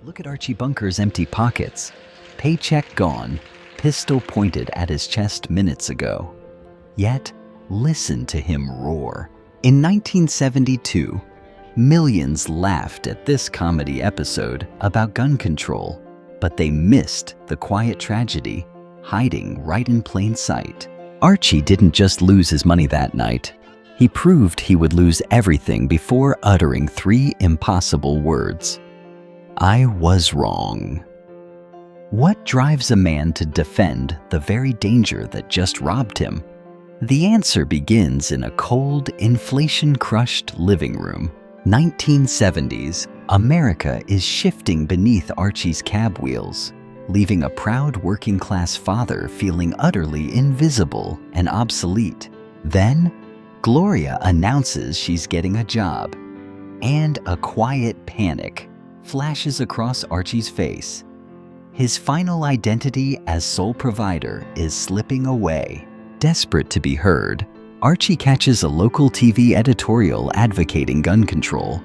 Look at Archie Bunker's empty pockets. Paycheck gone, pistol pointed at his chest minutes ago. Yet, listen to him roar. In 1972, millions laughed at this comedy episode about gun control, but they missed the quiet tragedy hiding right in plain sight. Archie didn't just lose his money that night. He proved he would lose everything before uttering 3 impossible words. I was wrong. What drives a man to defend the very danger that just robbed him? The answer begins in a cold, inflation-crushed living room. 1970s, America is shifting beneath Archie's cab wheels, leaving a proud working-class father feeling utterly invisible and obsolete. Then, Gloria announces she's getting a job, and a quiet panic flashes across Archie's face. His final identity as sole provider is slipping away. Desperate to be heard, Archie catches a local TV editorial advocating gun control,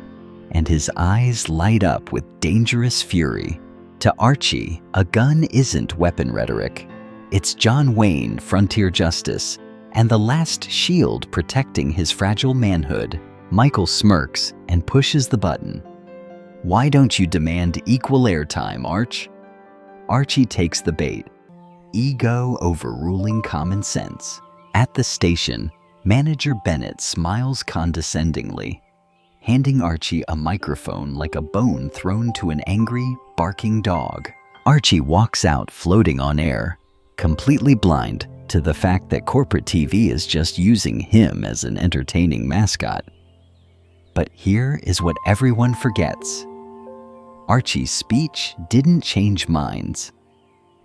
and his eyes light up with dangerous fury. To Archie, a gun isn't weapon rhetoric. It's John Wayne frontier justice, and the last shield protecting his fragile manhood. Michael smirks and pushes the button. Why don't you demand equal airtime, Arch? Archie takes the bait, ego overruling common sense. At the station, Manager Bennett smiles condescendingly, handing Archie a microphone like a bone thrown to an angry, barking dog. Archie walks out floating on air, completely blind to the fact that corporate TV is just using him as an entertaining mascot. But here is what everyone forgets. Archie's speech didn't change minds.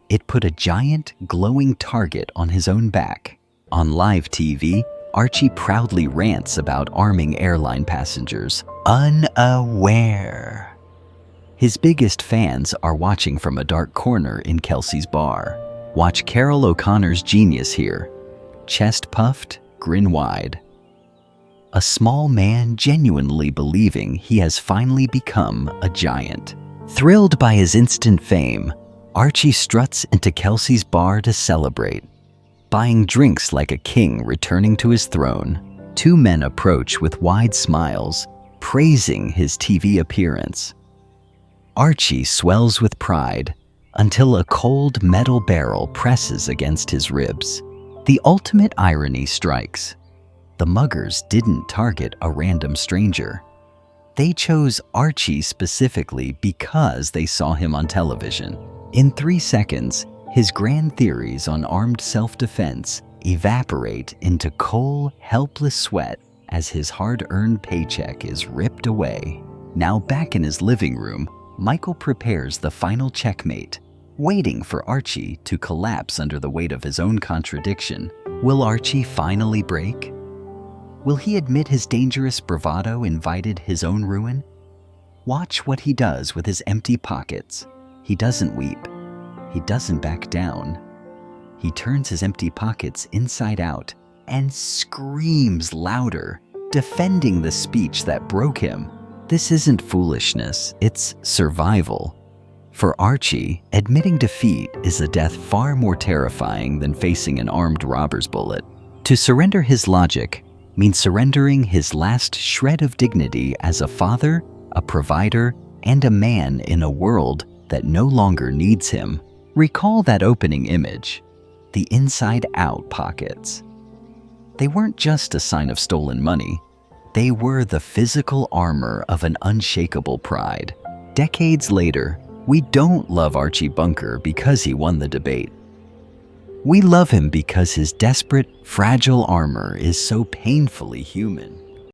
It put a giant, glowing target on his own back. On live TV, Archie proudly rants about arming airline passengers, unaware. His biggest fans are watching from a dark corner in Kelsey's bar. Watch Carroll O'Connor's genius here. Chest puffed, grin wide. A small man genuinely believing he has finally become a giant. Thrilled by his instant fame, Archie struts into Kelsey's bar to celebrate, buying drinks like a king returning to his throne. 2 men approach with wide smiles, praising his TV appearance. Archie swells with pride until a cold metal barrel presses against his ribs. The ultimate irony strikes. The muggers didn't target a random stranger. They chose Archie specifically because they saw him on television. In 3 seconds, his grand theories on armed self-defense evaporate into cold, helpless sweat as his hard-earned paycheck is ripped away. Now back in his living room, Michael prepares the final checkmate, waiting for Archie to collapse under the weight of his own contradiction. Will Archie finally break? Will he admit his dangerous bravado invited his own ruin? Watch what he does with his empty pockets. He doesn't weep. He doesn't back down. He turns his empty pockets inside out and screams louder, defending the speech that broke him. This isn't foolishness, it's survival. For Archie, admitting defeat is a death far more terrifying than facing an armed robber's bullet. To surrender his logic means surrendering his last shred of dignity as a father, a provider, and a man in a world that no longer needs him. Recall that opening image, the inside-out pockets. They weren't just a sign of stolen money. They were the physical armor of an unshakable pride. Decades later, we don't love Archie Bunker because he won the debate. We love him because his desperate, fragile armor is so painfully human.